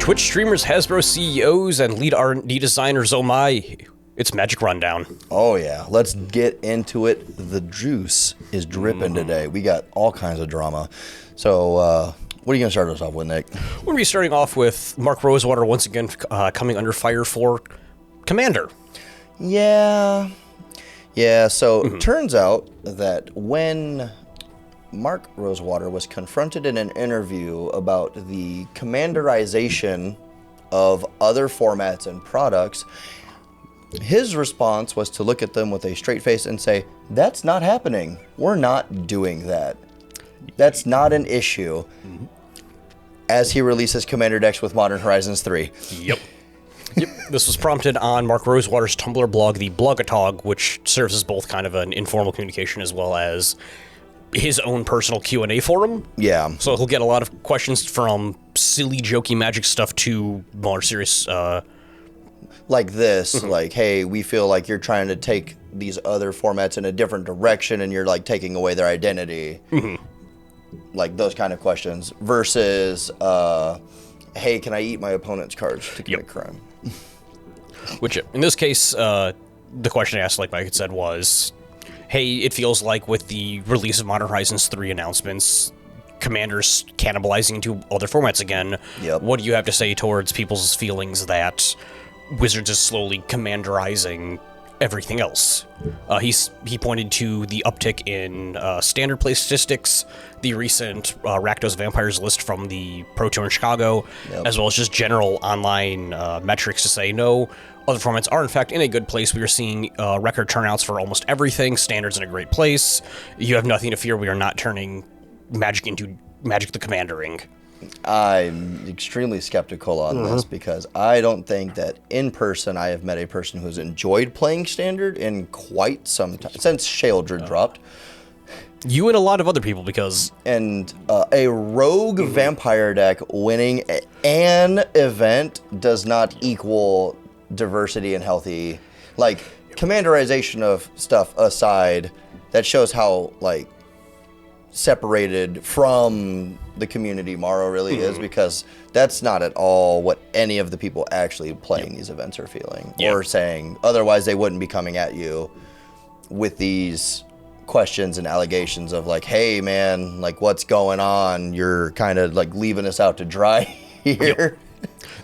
Twitch streamers, Hasbro CEOs, and lead R&D designers, oh my, it's Magic Rundown. Oh yeah, let's get into it. The juice is dripping today. We got all kinds of drama. So, what are you going to start us off with, Nick? We're going to be starting off with Mark Rosewater once again coming under fire for Commander. Yeah, so it turns out that when Mark Rosewater was confronted in an interview about the commanderization of other formats and products, his response was to look at them with a straight face and say, that's not happening. We're not doing that. That's not an issue. As he releases Commander decks with Modern Horizons 3. Yep. This was prompted on Mark Rosewater's Tumblr blog, the Blogatog, which serves as both kind of an informal communication as well as his own personal Q&A forum. Yeah. So he'll get a lot of questions from silly, jokey Magic stuff to more serious... like this, like, hey, we feel like you're trying to take these other formats in a different direction and you're, like, taking away their identity. Like, those kind of questions. Versus, hey, can I eat my opponent's cards to commit crime? Which, in this case, the question asked, like Mike had said, was... Hey, it feels like with the release of Modern Horizons 3 announcements, Commander's cannibalizing into other formats again. Yep. What do you have to say towards people's feelings that Wizards is slowly commanderizing everything else? He pointed to the uptick in standard play statistics, the recent Rakdos Vampires list from the Pro Tour in Chicago, as well as just general online metrics to say, no, other formats are in fact in a good place. We are seeing record turnouts for almost everything. Standard's in a great place. You have nothing to fear. We are not turning Magic into Magic the Commandering. I'm extremely skeptical on this because I don't think that in person I have met a person who's enjoyed playing Standard in quite some time, since Sheoldred dropped. You and a lot of other people, because... And a rogue vampire deck winning an event does not equal diversity and healthy. Like, commanderization of stuff aside, that shows how, like, separated from the community Morrow really is, because that's not at all what any of the people actually playing these events are feeling or saying. Otherwise, they wouldn't be coming at you with these questions and allegations of like, hey man, like what's going on? You're kind of like leaving us out to dry here.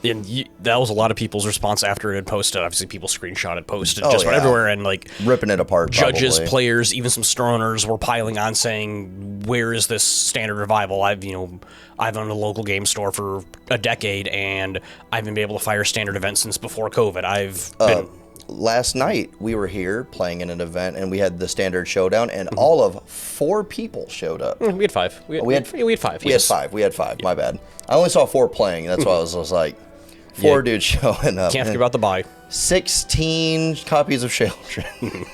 And that was a lot of people's response after it had posted. Obviously, people screenshot it, posted just about everywhere, and like ripping it apart. Judges, probably. Players, even some Stroners were piling on, saying, "Where is this Standard revival? I've owned a local game store for a decade, and I haven't been able to fire Standard events since before COVID. I've been." Last night we were here playing in an event, and we had the Standard Showdown, and all of 4 people showed up. We had 5. We had 5. We had 5. My bad. I only saw 4 playing. That's why I was like, 4 dudes showing up. Can't forget about the buy. 16 copies of Sheoldred.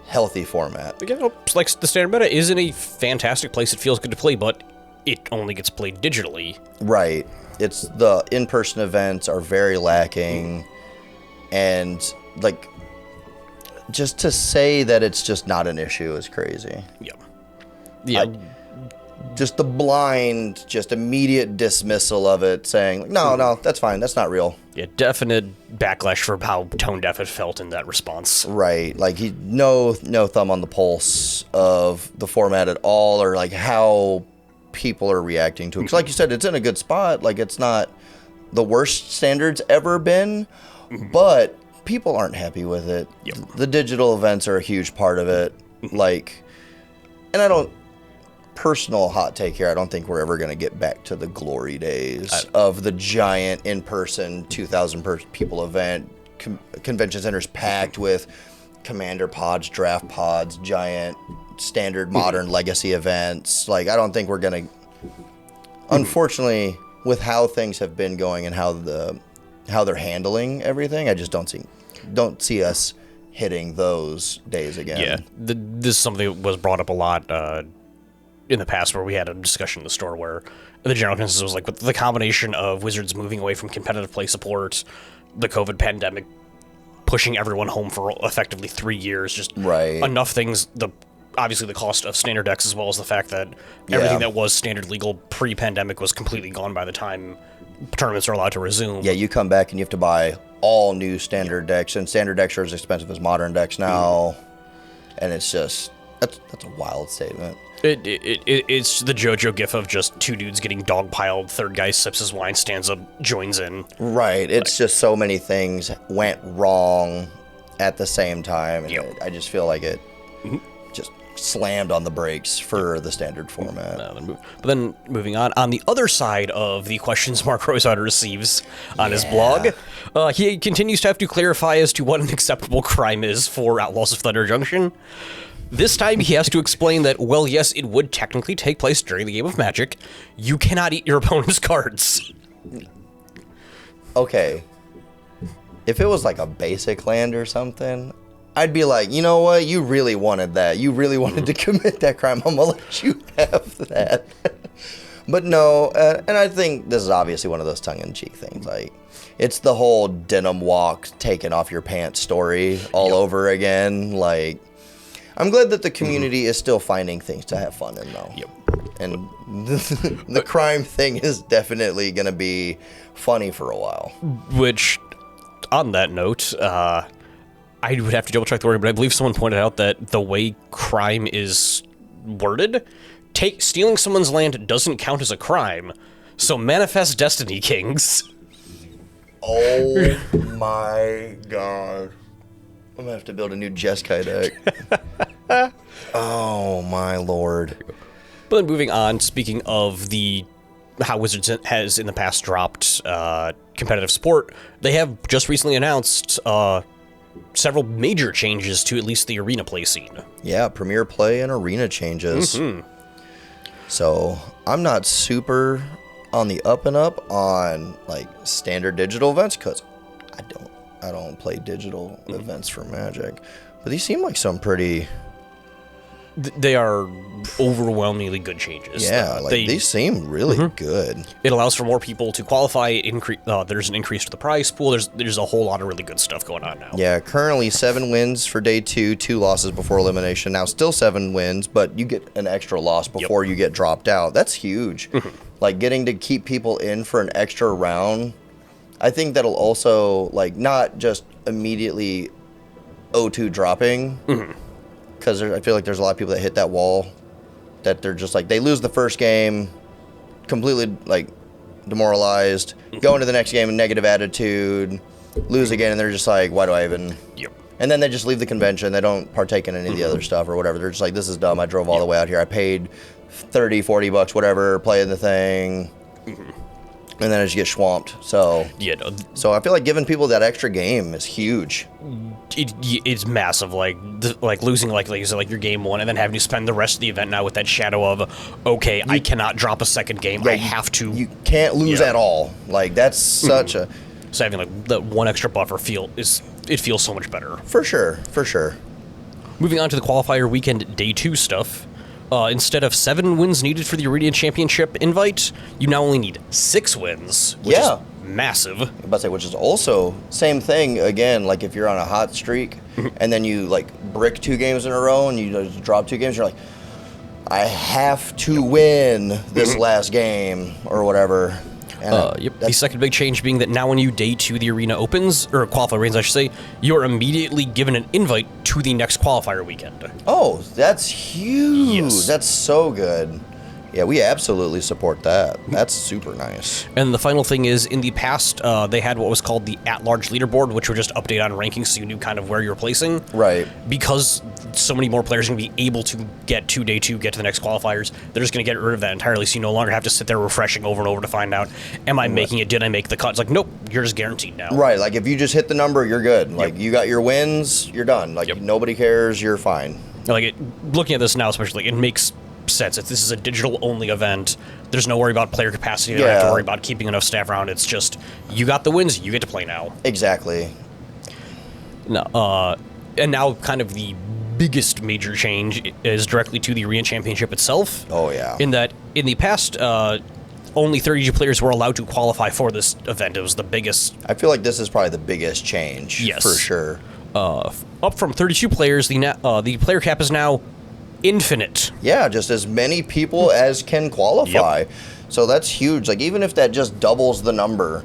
Healthy format. Again, like the Standard meta is in a fantastic place. It feels good to play, but it only gets played digitally. Right. It's the in-person events are very lacking, and like just to say that it's just not an issue is crazy. Yeah. Just the blind, just immediate dismissal of it, saying, no, that's fine, that's not real. Yeah, definite backlash for how tone deaf it felt in that response. Right, like no thumb on the pulse of the format at all, or like how people are reacting to it. 'Cause like you said, it's in a good spot. Like it's not the worst Standard's ever been, but people aren't happy with it. The digital events are a huge part of it. Like, and personal hot take here, I don't think we're ever going to get back to the glory days of the giant in-person 2,000 people event, convention centers packed with Commander pods, draft pods, giant Standard modern legacy events. Like, I don't think we're going to, unfortunately, with how things have been going and how they're handling everything, I just don't see us hitting those days again. Yeah, this is something that was brought up a lot in the past, where we had a discussion in the store where the general consensus was like, with the combination of Wizards moving away from competitive play support, the COVID pandemic pushing everyone home for effectively 3 years, just enough things, the obviously the cost of standard decks, as well as the fact that everything Yeah. that was standard legal pre-pandemic was completely gone by the time tournaments are allowed to resume. Yeah, you come back and you have to buy all new standard decks, and standard decks are as expensive as modern decks now. And it's just that's a wild statement. It's the JoJo gif of just two dudes getting dogpiled. Third guy sips his wine, stands up, joins in. Right. It's just so many things went wrong at the same time. And Yep. I just feel like it just slammed on the brakes for the standard format. But then moving on the other side of the questions Mark Rosado receives on his blog, he continues to have to clarify as to what an acceptable crime is for Outlaws of Thunder Junction. This time he has to explain that, well, yes, it would technically take place during the game of Magic. You cannot eat your opponent's cards. Okay. If it was like a basic land or something, I'd be like, you know what? You really wanted that. You really wanted to commit that crime. I'm going to let you have that. But no, and I think this is obviously one of those tongue-in-cheek things. Like, it's the whole denim walk, taking off your pants story all over again. Like, I'm glad that the community is still finding things to have fun in, though. Yep. And the crime thing is definitely going to be funny for a while. Which, on that note, I would have to double check the wording, but I believe someone pointed out that the way crime is worded, stealing someone's land doesn't count as a crime. So manifest Destiny, Kings. Oh my god. I'm gonna have to build a new Jeskai deck. Oh my lord. But then moving on, speaking of how Wizards has in the past dropped competitive support, they have just recently announced several major changes to at least the arena play scene. Yeah, Premier Play and Arena changes. So I'm not super on the up and up on like standard digital events because I don't play digital events for Magic, but these seem like some pretty. They are overwhelmingly good changes. Yeah, these seem really good. It allows for more people to qualify. There's an increase to the prize pool. There's a whole lot of really good stuff going on now. Yeah, currently 7 wins for day 2, 2 losses before elimination. Now still 7 wins, but you get an extra loss before you get dropped out. That's huge. Like getting to keep people in for an extra round. I think that'll also like not just immediately O2 dropping. Because I feel like there's a lot of people that hit that wall that they're just like, they lose the first game, completely like demoralized, go into the next game in negative attitude, lose again, and they're just like, why do I even? Yep. And then they just leave the convention. They don't partake in any of the other stuff or whatever. They're just like, this is dumb. I drove all the way out here. I paid $30-$40, whatever, playing the thing. And then I just get swamped. So I feel like giving people that extra game is huge. It's massive. Like losing like you said, like your game 1, and then having to spend the rest of the event now with that shadow of, okay, I cannot drop a second game. I have to. You can't lose at all. Like that's such a. So having like that one extra buffer feels so much better. For sure. Moving on to the qualifier weekend day 2 stuff. Instead of 7 wins needed for the Arena Championship invite, you now only need 6 wins, which is massive. I'm about to say, which is also same thing again. Like if you're on a hot streak and then you like brick 2 games in a row and you just drop 2 games, you're like, I have to win this last game or whatever. And The second big change being that now when you day 2 the arena opens, or qualifier weekends I should say, you are immediately given an invite to the next qualifier weekend. Oh, that's huge. Yes. That's so good. Yeah, we absolutely support that. That's super nice. And the final thing is, in the past, they had what was called the at-large leaderboard, which would just update on rankings so you knew kind of where you're placing. Right. Because so many more players are going to be able to get to day 2, get to the next qualifiers, they're just going to get rid of that entirely, so you no longer have to sit there refreshing over and over to find out, am I making it? Did I make the cut? It's like, nope, you're just guaranteed now. Right, like if you just hit the number, you're good. Like you got your wins, you're done. Like nobody cares, you're fine. Like looking at this now, especially, it makes sense. If this is a digital-only event, there's no worry about player capacity. You don't have to worry about keeping enough staff around. It's just, you got the wins, you get to play now. Exactly. No, and now kind of the biggest major change is directly to the Arena Championship itself. Oh, yeah. In that, in the past, only 32 players were allowed to qualify for this event. It was the biggest. I feel like this is probably the biggest change. Yes. For sure. Up from 32 players, the player cap is now infinite. Yeah, just as many people as can qualify. Yep. So that's huge. Like, even if that just doubles the number,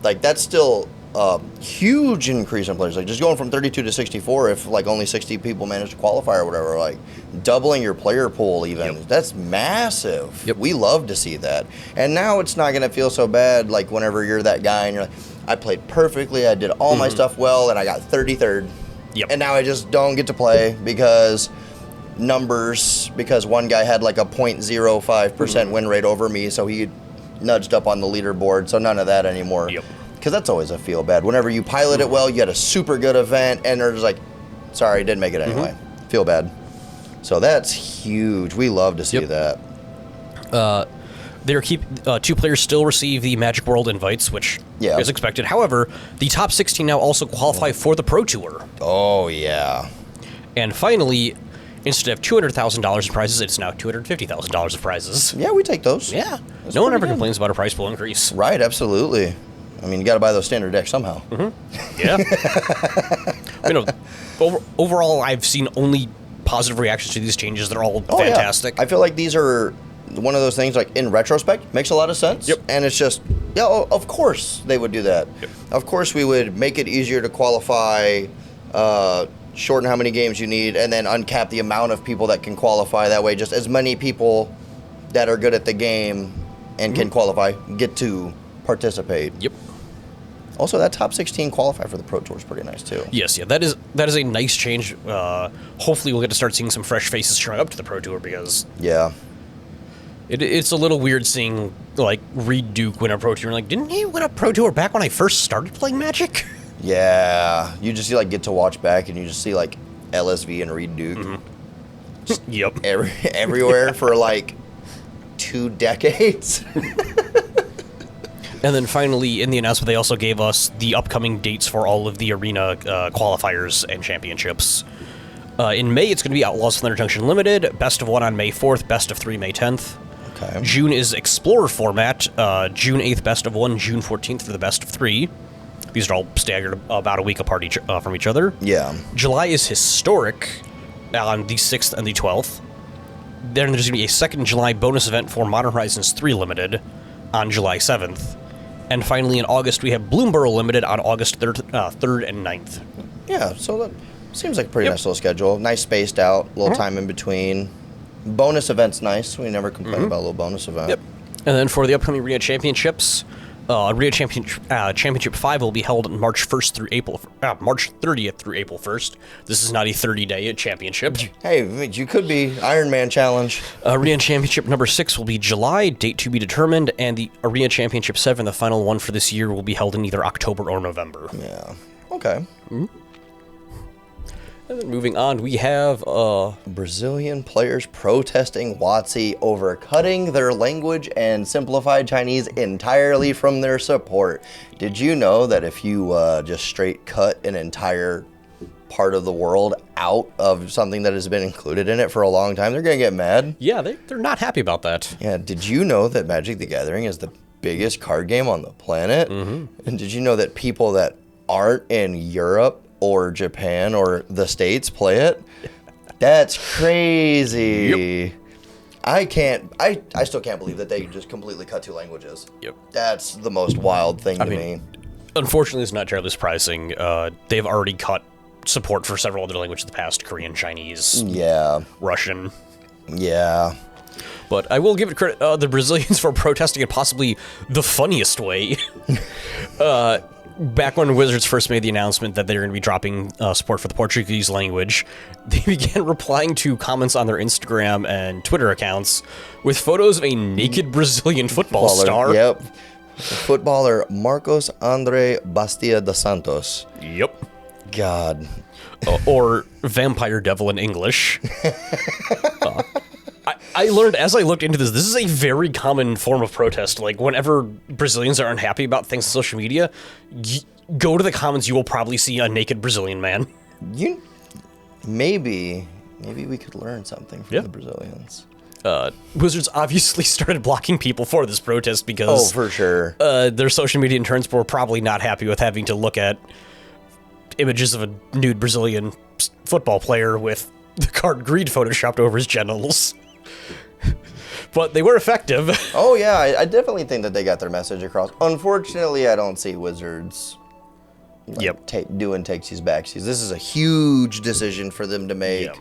like, that's still a huge increase in players. Like, just going from 32 to 64, if, like, only 60 people manage to qualify or whatever, like, doubling your player pool even, that's massive. Yep. We love to see that. And now it's not going to feel so bad, like, whenever you're that guy and you're like, I played perfectly, I did all my stuff well, and I got 33rd. Yep. And now I just don't get to play because numbers, because one guy had like a 0.05% win rate over me, so he nudged up on the leaderboard. So none of that anymore. Yep. Because that's always a feel bad. Whenever you pilot it well, you had a super good event, and they're just like, sorry, didn't make it anyway. Feel bad. So that's huge. We love to see that. Two players still receive the Magic World invites, which is expected. However, the top 16 now also qualify for the Pro Tour. Oh, yeah. And finally, instead of $200,000 in prizes, it's now $250,000 of prizes. Yeah, we take those. Yeah. That's No one ever pretty good. complains about a price pool increase. Right, absolutely. I mean, you got to buy those standard decks somehow. Yeah. Overall, I've seen only positive reactions to these changes. They're all fantastic. Yeah. I feel like these are one of those things, like, in retrospect, makes a lot of sense. Yep. And it's just, of course they would do that. Yep. Of course we would make it easier to qualify, shorten how many games you need, and then uncap the amount of people that can qualify. That way, just as many people that are good at the game and can qualify get to participate. Yep. Also, that top 16 qualify for the Pro Tour is pretty nice, too. Yes, that is a nice change. Hopefully we'll get to start seeing some fresh faces showing up to the Pro Tour, because Yeah. it's a little weird seeing, like, Reed Duke win a Pro Tour. Like, didn't he win a Pro Tour back when I first started playing Magic? Yeah. You just, like, get to watch back, and you just see, like, LSV and Reed Duke Yep. everywhere for, like, 2 decades. And then finally, in the announcement, they also gave us the upcoming dates for all of the arena qualifiers and championships. In May, it's going to be Outlaws Thunder Junction Limited, Best of 1 on May 4th, Best of 3 May 10th. Okay. June is Explorer format, June 8th, Best of 1, June 14th for the Best of 3. These are all staggered about a week apart from each other. Yeah. July is Historic on the 6th and the 12th. Then there's going to be a second July bonus event for Modern Horizons 3 Limited on July 7th. And finally, in August, we have Bloomborough Limited on August 3rd and 9th. Yeah, so that seems like a pretty nice little schedule. Nice spaced out, little time in between. Bonus event's nice. We never complain about a little bonus event. Yep. And then for the upcoming Arena Championships, Arena Championship 5 will be held on March 1st through March 30th through April 1st. This is not a 30-day championship. Hey, you could be Iron Man Challenge. Arena Championship number 6 will be July, date to be determined, and the Arena Championship 7, the final one for this year, will be held in either October or November. Yeah. Okay. And then moving on, we have Brazilian players protesting WotC over cutting their language and simplified Chinese entirely from their support. Did you know that if you just straight cut an entire part of the world out of something that has been included in it for a long time, they're going to get mad? yeah, they're not happy about that. Yeah, did you know that Magic the Gathering is the biggest card game on the planet? And did you know that people that aren't in Europe or Japan or the States play it? That's crazy. I still can't believe that they just completely cut 2 languages. Yep. That's the most wild thing to me. Unfortunately, it's not terribly surprising. They've already cut support for several other languages in the past: Korean, Chinese, Yeah. Russian. Yeah. But I will give it credit, the Brazilians, for protesting in possibly the funniest way. Back when Wizards first made the announcement that they were going to be dropping support for the Portuguese language, they began replying to comments on their Instagram and Twitter accounts with photos of a naked Brazilian football star. Yep. Footballer Marcos Andre Bastia dos Santos. Yep. God. Or Vampire Devil in English. I learned as I looked into this is a very common form of protest. Like, whenever Brazilians are unhappy about things on social media, go to the comments, you will probably see a naked Brazilian man. Maybe we could learn something from the Brazilians. Wizards obviously started blocking people for this protest because... Oh, for sure. Their social media interns were probably not happy with having to look at images of a nude Brazilian football player with the card Greed photoshopped over his genitals. But they were effective. Oh yeah, I definitely think that they got their message across. Unfortunately, I don't see Wizards doing takesies backsies. This is a huge decision for them to make. Yep.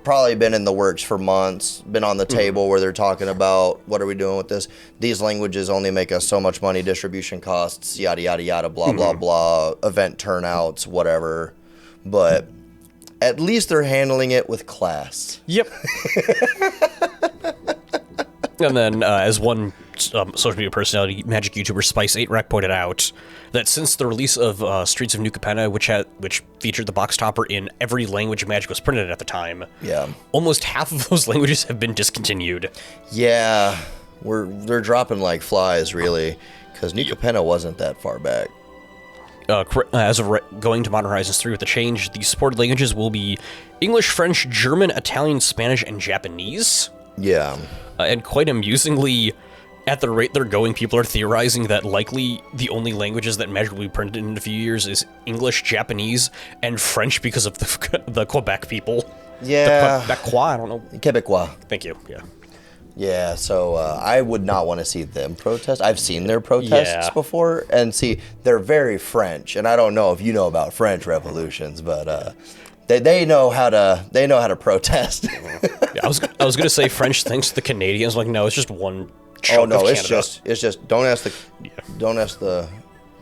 Probably been in the works for months. Been on the table where they're talking about what are we doing with this. These languages only make us so much money, distribution costs, yada yada yada, blah blah blah, event turnouts, whatever. But at least they're handling it with class. Yep. And then, as one social media personality, Magic YouTuber Spice8Rec pointed out, that since the release of Streets of New Capenna, which featured the box topper in every language Magic was printed at the time, almost half of those languages have been discontinued. Yeah, they're dropping like flies, really, because New Capenna wasn't that far back. As of going to Modern Horizons 3 with the change, the supported languages will be English, French, German, Italian, Spanish, and Japanese. Yeah. And quite amusingly, at the rate they're going, people are theorizing that likely the only languages that Magic will be printed in a few years is English, Japanese, and French because of the Quebec people. Yeah. The Quebecois, I don't know. Quebecois. Thank you, yeah. Yeah, so I would not want to see them protest. I've seen their protests before, and see, they're very French, and I don't know if you know about French revolutions, but they know how to protest. Yeah, I was gonna say French thanks to the Canadians. Like, no, it's just one chunk Oh no, of it's Canada. just don't ask the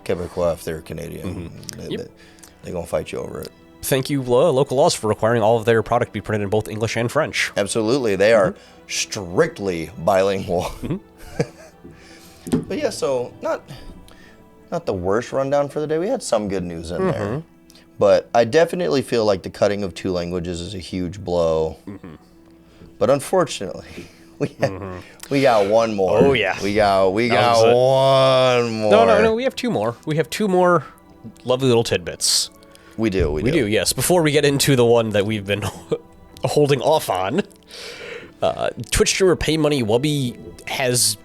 Quebecois if they're Canadian. They're gonna fight you over it. Thank you, local laws, for requiring all of their product be printed in both English and French. Absolutely, they are strictly bilingual. But yeah, so not the worst rundown for the day. We had some good news in there, but I definitely feel like the cutting of 2 languages is a huge blow. But unfortunately, we got one more. Oh yeah, we got one more. No, we have 2 more. We have 2 more lovely little tidbits. We do, yes. Before we get into the one that we've been holding off on, Twitch streamer Pay Money Wubby has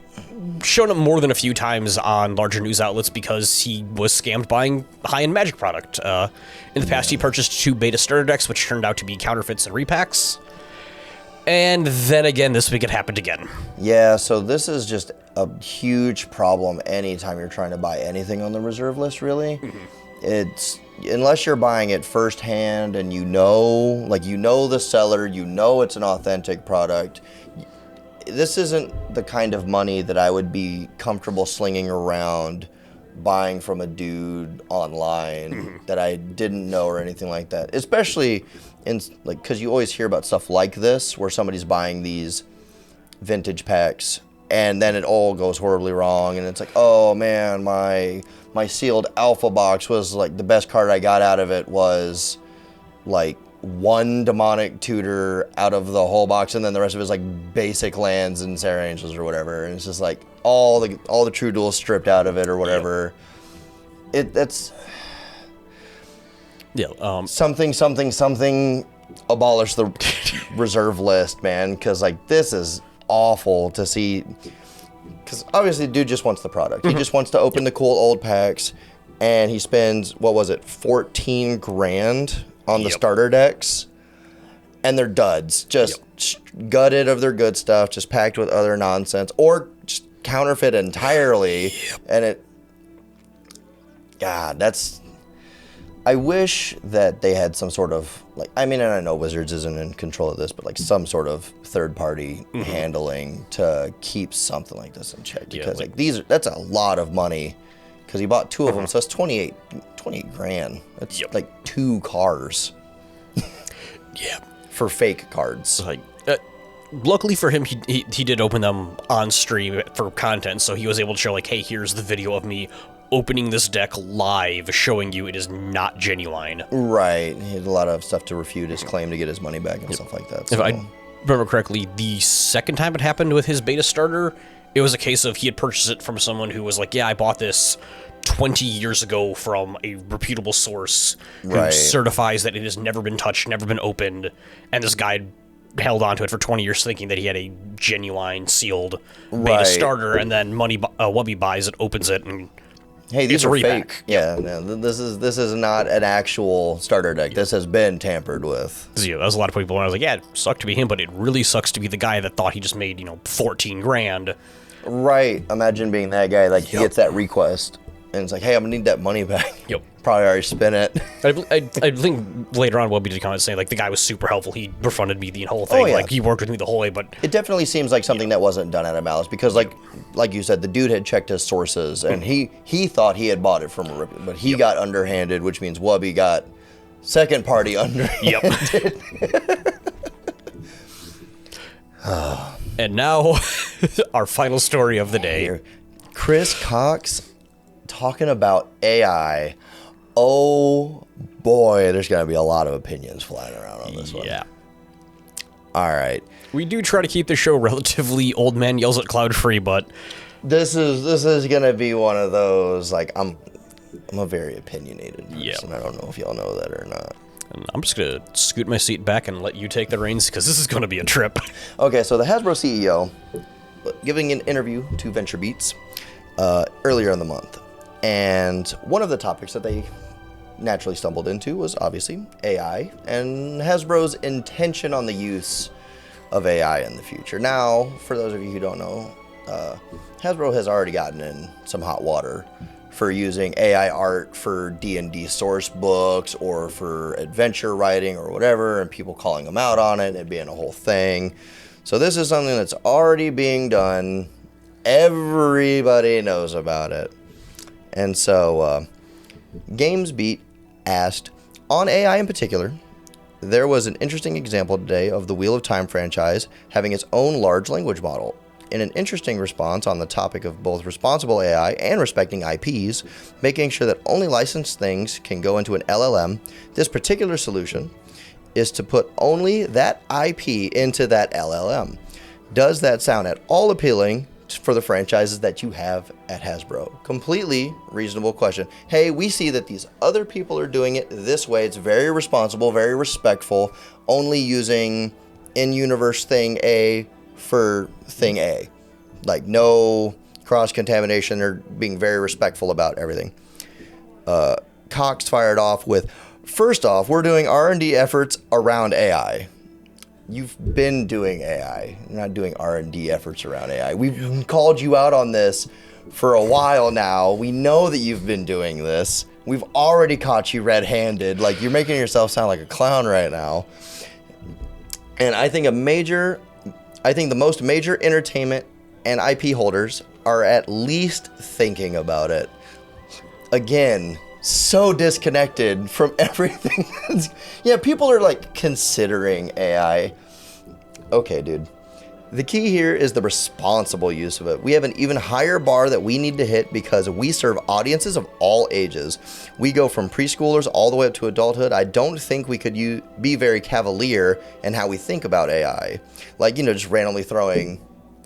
shown up more than a few times on larger news outlets because he was scammed buying high-end Magic product. In the past, he purchased 2 beta starter decks, which turned out to be counterfeits and repacks. And then again, this week it happened again. Yeah, so this is just a huge problem anytime you're trying to buy anything on the reserve list, really. It's unless you're buying it firsthand and you know the seller, you know it's an authentic product. This isn't the kind of money that I would be comfortable slinging around buying from a dude online that I didn't know or anything like that. Especially because you always hear about stuff like this where somebody's buying these vintage packs and then it all goes horribly wrong and it's like, oh man, my sealed alpha box was like the best card I got out of it was like 1 demonic tutor out of the whole box, and then the rest of it is like basic lands and Sarah Angels or whatever, and it's just like all the true duels stripped out of it or whatever. That's something abolish the reserve list, man, because like this is awful to see. Because obviously, dude just wants the product. He just wants to open the cool old packs, and he spends, what was it, 14 grand on the starter decks, and they're duds. Just gutted of their good stuff, just packed with other nonsense, or just counterfeit entirely. And God, I wish that they had some sort of, like, I mean, and I know Wizards isn't in control of this, but like some sort of third-party handling to keep something like this in check. Because that's a lot of money. Because he bought 2 of them, so that's 28 grand. That's like 2 cars. For fake cards. Like, luckily for him, he did open them on stream for content, so he was able to show like, hey, here's the video of me opening this deck live, showing you it is not genuine. Right. He had a lot of stuff to refute his claim to get his money back and stuff like that. So. If I remember correctly, the second time it happened with his beta starter, it was a case of he had purchased it from someone who was like, yeah, I bought this 20 years ago from a reputable source who certifies that it has never been touched, never been opened, and this guy held onto it for 20 years thinking that he had a genuine sealed beta starter, and then Wubby buys it, opens it, and hey, these It's a are repack. fake. Yeah, no, this is not an actual starter deck. This has been tampered with. 'Cause, that was a lot of people when I was like, yeah, it sucked to be him, but it really sucks to be the guy that thought he just made, 14 grand. Right. Imagine being that guy. Like he Yep. gets that request, and it's like, hey, I'm gonna need that money back. Yep. Probably already spent it. I think later on we'll be comment saying, like, the guy was super helpful. He refunded me the whole thing. Oh, yeah. Like, he worked with me the whole way, but It definitely seems like something that wasn't done out of malice because, like you said, the dude had checked his sources and he thought he had bought it from a rip, but he got underhanded, which means Wubby got second party underhanded. Yep. And now, our final story of the day. Here. Chris Cox talking about AI. Oh boy, there's gonna be a lot of opinions flying around on this one. Yeah. All right. We do try to keep the show relatively old man yells at cloud free, but This is gonna be one of those, like, I'm a very opinionated person. Yeah. I don't know if y'all know that or not. I'm just going to scoot my seat back and let you take the reins because this is going to be a trip. Okay, so the Hasbro CEO giving an interview to VentureBeats earlier in the month, and one of the topics that they naturally stumbled into was obviously AI and Hasbro's intention on the use of AI in the future. Now, for those of you who don't know, Hasbro has already gotten in some hot water for using AI art for D&D source books or for adventure writing or whatever, and people calling them out on it and being a whole thing. So this is something that's already being done. Everybody knows about it. And so GamesBeat asked, on AI in particular, there was an interesting example today of the Wheel of Time franchise having its own large language model. In an interesting response on the topic of both responsible AI and respecting IPs, making sure that only licensed things can go into an LLM, this particular solution is to put only that IP into that LLM. Does that sound at all appealing for the franchises that you have at Hasbro? Completely reasonable question. Hey, we see that these other people are doing it this way. It's very responsible, very respectful, only using in-universe thing A for thing A. Like no cross-contamination. They're being very respectful about everything. Cox fired off with, first off, we're doing R&D efforts around AI. You've been doing AI. You're not doing R&D efforts around AI. We've called you out on this for a while now. We know that you've been doing this. We've already caught you red-handed. Like, you're making yourself sound like a clown right now. And I think the most major entertainment and IP holders are at least thinking about it. Again, so disconnected from everything. Yeah, people are like considering AI. Okay, dude. The key here is the responsible use of it. We have an even higher bar that we need to hit because we serve audiences of all ages. We go from preschoolers all the way up to adulthood. I don't think we could be very cavalier in how we think about AI. Like, just randomly throwing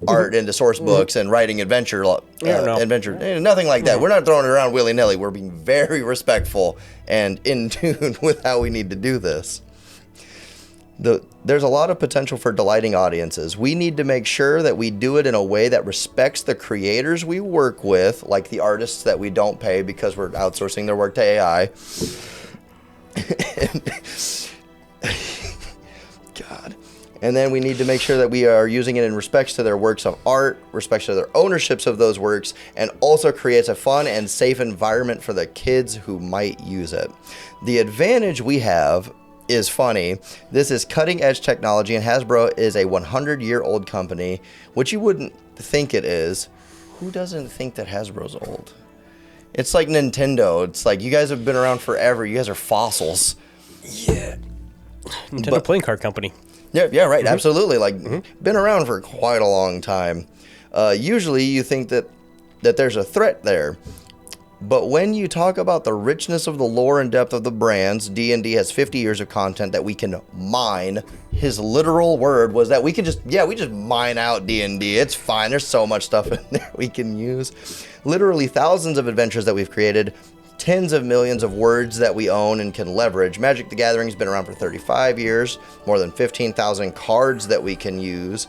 art into source books and writing adventure, nothing like that. We're not throwing it around willy-nilly. We're being very respectful and in tune with how we need to do this. There's a lot of potential for delighting audiences. We need to make sure that we do it in a way that respects the creators we work with, like the artists that we don't pay because we're outsourcing their work to AI. God. And then we need to make sure that we are using it in respects to their works of art, respects to their ownerships of those works, and also creates a fun and safe environment for the kids who might use it. The advantage we have is funny. This is cutting edge technology, and Hasbro is a 100-year-old company, which you wouldn't think it is. Who doesn't think that Hasbro's old? It's like Nintendo. It's like, you guys have been around forever. You guys are fossils. Yeah. Nintendo playing card company. Yeah, right. Absolutely. Like, been around for quite a long time. Usually you think that there's a threat there. But when you talk about the richness of the lore and depth of the brands, D&D has 50 years of content that we can mine. His literal word was that we just mine out D&D. It's fine. There's so much stuff in there we can use. Literally thousands of adventures that we've created, tens of millions of words that we own and can leverage. Magic the Gathering's been around for 35 years, more than 15,000 cards that we can use.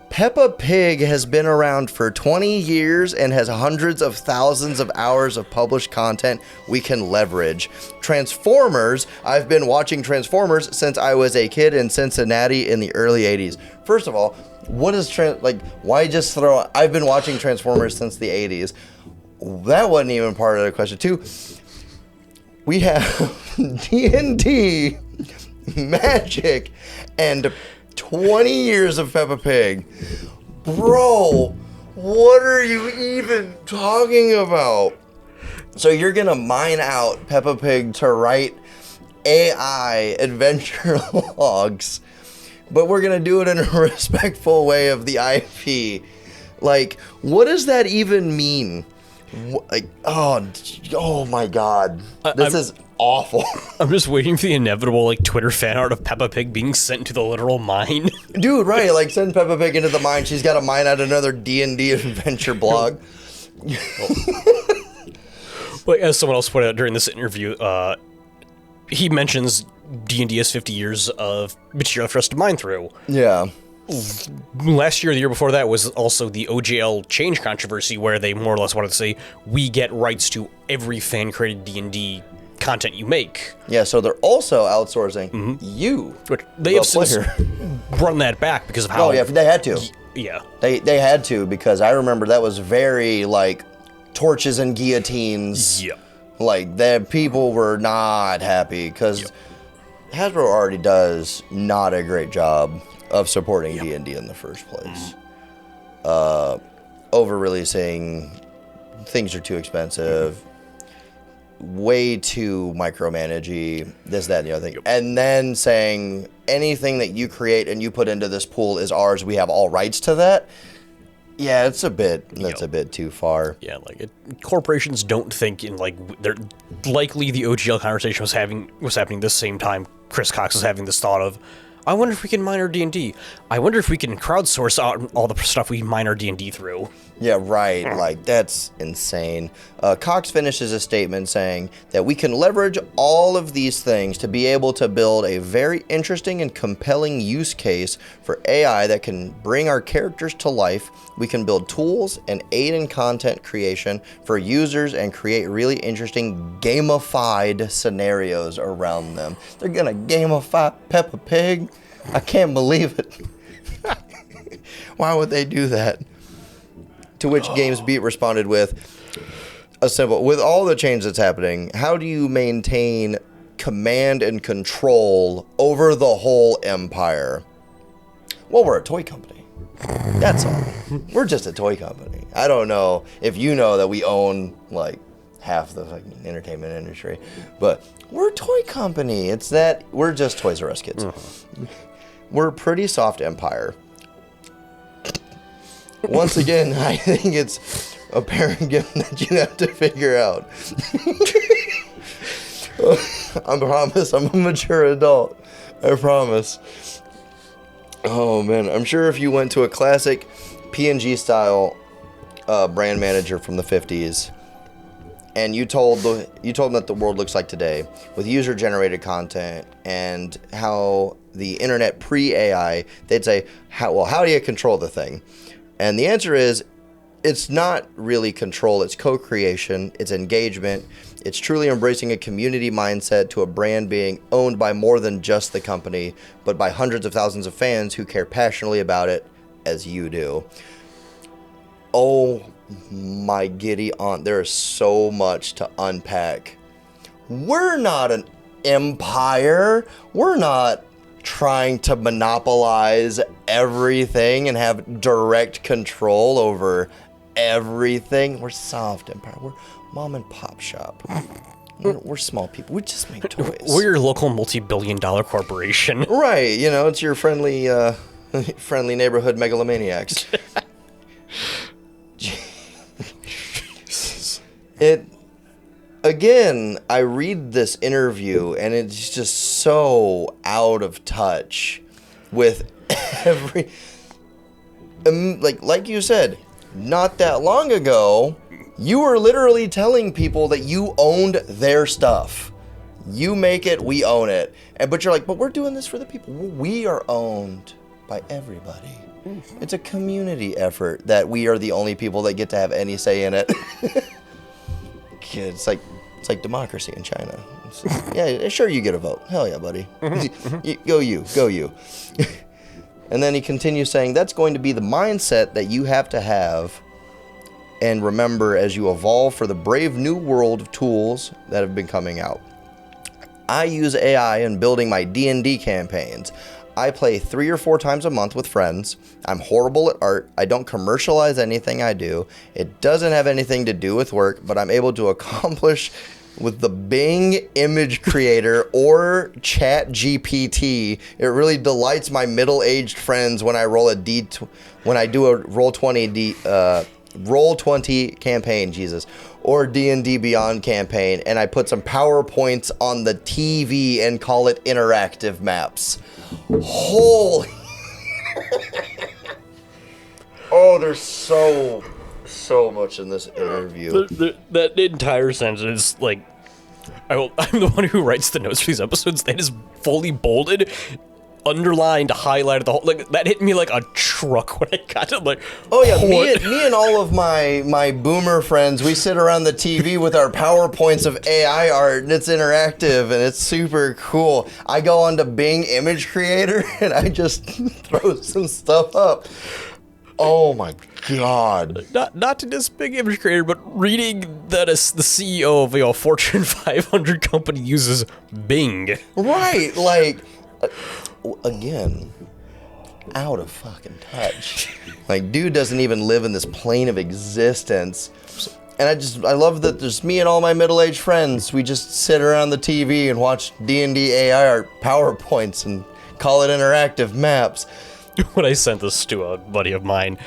Peppa Pig has been around for 20 years and has hundreds of thousands of hours of published content we can leverage. Transformers, I've been watching Transformers since I was a kid in Cincinnati in the early 80s. First of all, what is why just throw, I've been watching Transformers since the 80s. That wasn't even part of the question. Two, we have D&D, Magic, and 20 years of Peppa Pig. Bro, what are you even talking about? So you're going to mine out Peppa Pig to write AI adventure logs, but we're going to do it in a respectful way of the IP. Like, what does that even mean? Like, oh my God. This is awful. I'm just waiting for the inevitable, Twitter fan art of Peppa Pig being sent to the literal mine. Dude, right. Like, send Peppa Pig into the mine. She's got to mine out another D&D adventure blog. But as someone else pointed out during this interview, he mentions D&D has 50 years of material for us to mine through. Yeah. Last year, the year before that, was also the OGL change controversy, where they more or less wanted to say, we get rights to every fan-created D&D content you make. Yeah, so they're also outsourcing you. But they have since run that back because of how... Oh, yeah, they had to. Yeah. They had to, because I remember that was very, torches and guillotines. Yeah. The people were not happy, because Hasbro already does not a great job of supporting D&D in the first place. Over-releasing, things are too expensive, way too micromanagey, this, that, and the other thing. And then saying anything that you create and you put into this pool is ours, we have all rights to that. Yeah, it's a bit, that's a bit too far. Yeah, corporations don't think in, they're likely the OGL conversation was happening this same time Chris Cox was having this thought of, I wonder if we can mine our D&D. I wonder if we can crowdsource out all the stuff we mine our D&D through. Yeah, right. That's insane. Cox finishes a statement saying that we can leverage all of these things to be able to build a very interesting and compelling use case for AI that can bring our characters to life. We can build tools and aid in content creation for users and create really interesting gamified scenarios around them. They're gonna gamify Peppa Pig? I can't believe it. Why would they do that? To which GamesBeat responded with a simple, with all the change that's happening, how do you maintain command and control over the whole empire? Well, we're a toy company. That's all. We're just a toy company. I don't know if you know that we own half the fucking entertainment industry, but we're a toy company. It's that we're just Toys R Us kids. We're a pretty soft empire. Once again, I think it's a parent gift that you have to figure out. I promise, I'm a mature adult. I promise. Oh man, I'm sure if you went to a classic P&G style brand manager from the 50s and you told them that the world looks like today with user generated content and how the internet pre-AI, they'd say, how do you control the thing? And the answer is, it's not really control, it's co-creation, it's engagement, it's truly embracing a community mindset to a brand being owned by more than just the company, but by hundreds of thousands of fans who care passionately about it as you do. Oh my giddy aunt, there is so much to unpack. We're not an empire. We're not trying to monopolize everything and have direct control over everything. We're soft empire. We're mom and pop shop. We're small people. We just make toys. We're your local multi-billion-dollar corporation. Right. It's your friendly neighborhood megalomaniacs. Again, I read this interview and it's just so out of touch with every... like you said, not that long ago, you were literally telling people that you owned their stuff. You make it, we own it. But you're like, but we're doing this for the people. We are owned by everybody. It's a community effort that we are the only people that get to have any say in it. It's like democracy in China. Yeah, sure, you get a vote. Hell yeah, buddy. Go you. And then he continues saying, that's going to be the mindset that you have to have and remember as you evolve for the brave new world of tools that have been coming out. I use AI in building my D&D campaigns. I play 3 or 4 times a month with friends. I'm horrible at art. I don't commercialize anything I do. It doesn't have anything to do with work, but I'm able to accomplish with the Bing image creator or Chat GPT. It really delights my middle-aged friends when I when I do a Roll20 campaign, Jesus, or D&D Beyond campaign, and I put some PowerPoints on the TV and call it interactive maps. Holy! Oh, there's so much in this interview. That entire sentence, like, I'm the one who writes the notes for these episodes. That is fully bolded, underlined, highlighted, the whole, like, that hit me like a truck when I got it. Like, oh yeah, what? me and all of my boomer friends, we sit around the TV with our PowerPoints of AI art, and it's interactive and it's super cool. I go onto Bing Image Creator and I just throw some stuff up. Oh my god! Not to this big image creator, but reading that as the CEO of a Fortune 500 company uses Bing. Right, like again, out of fucking touch. Like, dude doesn't even live in this plane of existence. And I love that there's me and all my middle-aged friends. We just sit around the TV and watch D&D AI art PowerPoints and call it interactive maps. When I sent this to a buddy of mine,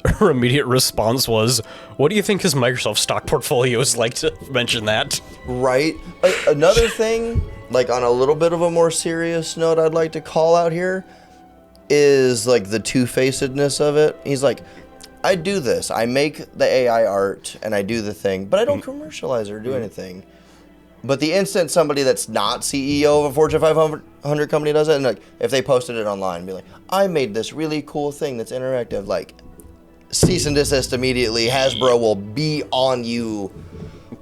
her immediate response was, "What do you think his Microsoft stock portfolio is like to mention that?" Right. Another thing, like on a little bit of a more serious note I'd like to call out here, is like the two-facedness of it. He's like, I do this. I make the AI art and I do the thing, but I don't commercialize or do anything. But the instant somebody that's not CEO of a Fortune 500 company does it, and like if they posted it online, be like, I made this really cool thing that's interactive, like cease and desist immediately. Hasbro will be on you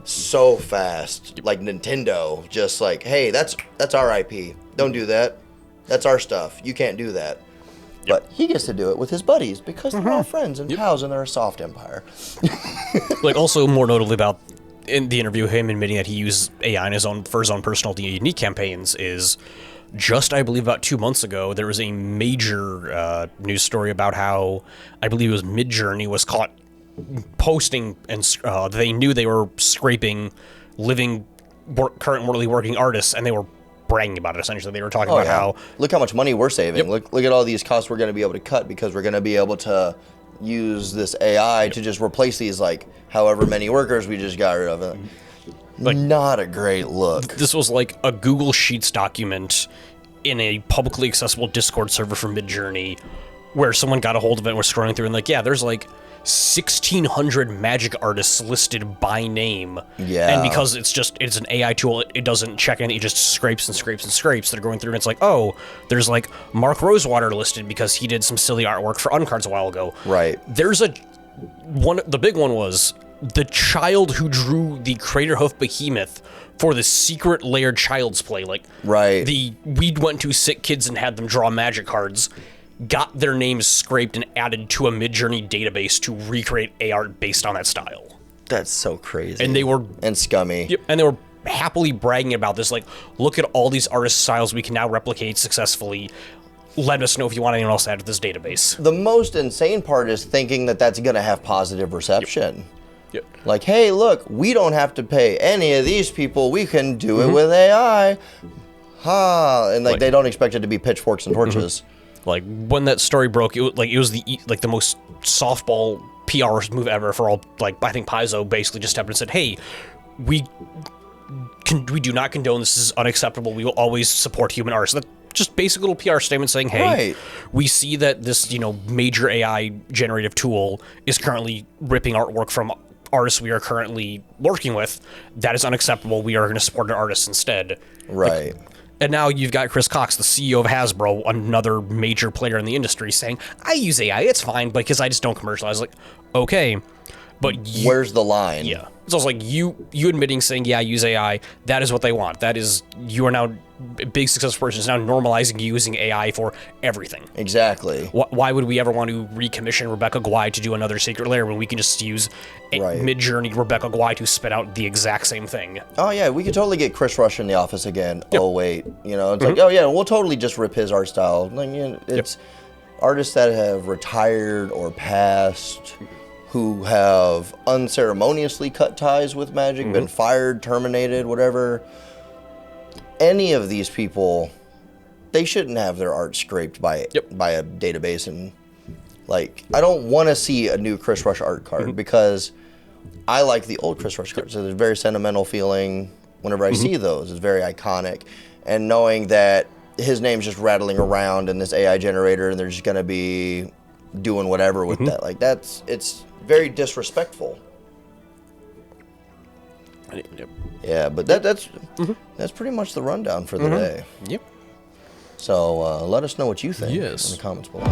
so fast, like Nintendo, just like, hey, that's our IP. Don't do that. That's our stuff. You can't do that. But he gets to do it with his buddies because they're all friends and pals and they're a soft empire. Like, also more notably about in the interview, him admitting that he used AI for his own personal D&D campaigns is just, I believe, about 2 months ago, there was a major news story about how, I believe it was Midjourney, was caught posting, and they knew they were scraping currently working artists, and they were bragging about it, essentially. They were talking about how... Look how much money we're saving. Look at all these costs we're going to be able to cut because we're going to be able to use this AI to just replace these, like, however many workers we just got rid of. Like, not a great look. This was like a Google Sheets document in a publicly accessible Discord server for Midjourney where someone got a hold of it and was scrolling through and like, yeah, there's like 1,600 magic artists listed by name. Yeah. And because it's an AI tool, it doesn't check anything, it just scrapes and scrapes and scrapes. They're going through and it's like, oh, there's like Mark Rosewater listed because he did some silly artwork for Uncards a while ago. Right. There's the big one was the child who drew the Craterhoof Behemoth for the secret layered Child's Play. Like, right. We went to sick kids and had them draw magic cards, got their names scraped and added to a Midjourney database to recreate art based on that style. That's so crazy. And they were... And scummy. Yep, and they were happily bragging about this, like, look at all these artist styles we can now replicate successfully. Let us know if you want anyone else to add to this database. The most insane part is thinking that that's going to have positive reception. Yep. Like, hey, look, we don't have to pay any of these people. We can do it with AI. And like they don't expect it to be pitchforks and torches. Like when that story broke, it was the most softball PR move ever for all. Like, I think Paizo basically just stepped in and said, "Hey, we do not condone this. This is unacceptable. We will always support human artists." That just basic little PR statement saying, "Hey, we see that this major AI generative tool is currently ripping artwork from artists we are currently working with. That is unacceptable. We are going to support our artists instead." Right. And now you've got Chris Cox, the CEO of Hasbro, another major player in the industry, saying, I use AI, it's fine, because I just don't commercialize. Like, okay, but Where's the line? Yeah. So it's like you admitting, saying, yeah, I use AI, that is what they want. That is, you are now, a big successful person is now normalizing using AI for everything. Exactly. Why would we ever want to recommission Rebecca Guai to do another Secret Lair when we can just use Mid-Journey Rebecca Guai to spit out the exact same thing? Oh yeah, we could totally get Chris Rush in the office again. Yep. Oh wait, it's like, oh yeah, we'll totally just rip his art style. Like, it's artists that have retired or passed, who have unceremoniously cut ties with Magic, been fired, terminated, whatever. Any of these people, they shouldn't have their art scraped by a database. And like, I don't want to see a new Chris Rush art card because I like the old Chris Rush cards. So there's a very sentimental feeling whenever I see those. It's very iconic. And knowing that his name's just rattling around in this AI generator and they're just going to be doing whatever with that, like it's very disrespectful. Yeah, but that's pretty much the rundown for the day. Yep. So let us know what you think in the comments below.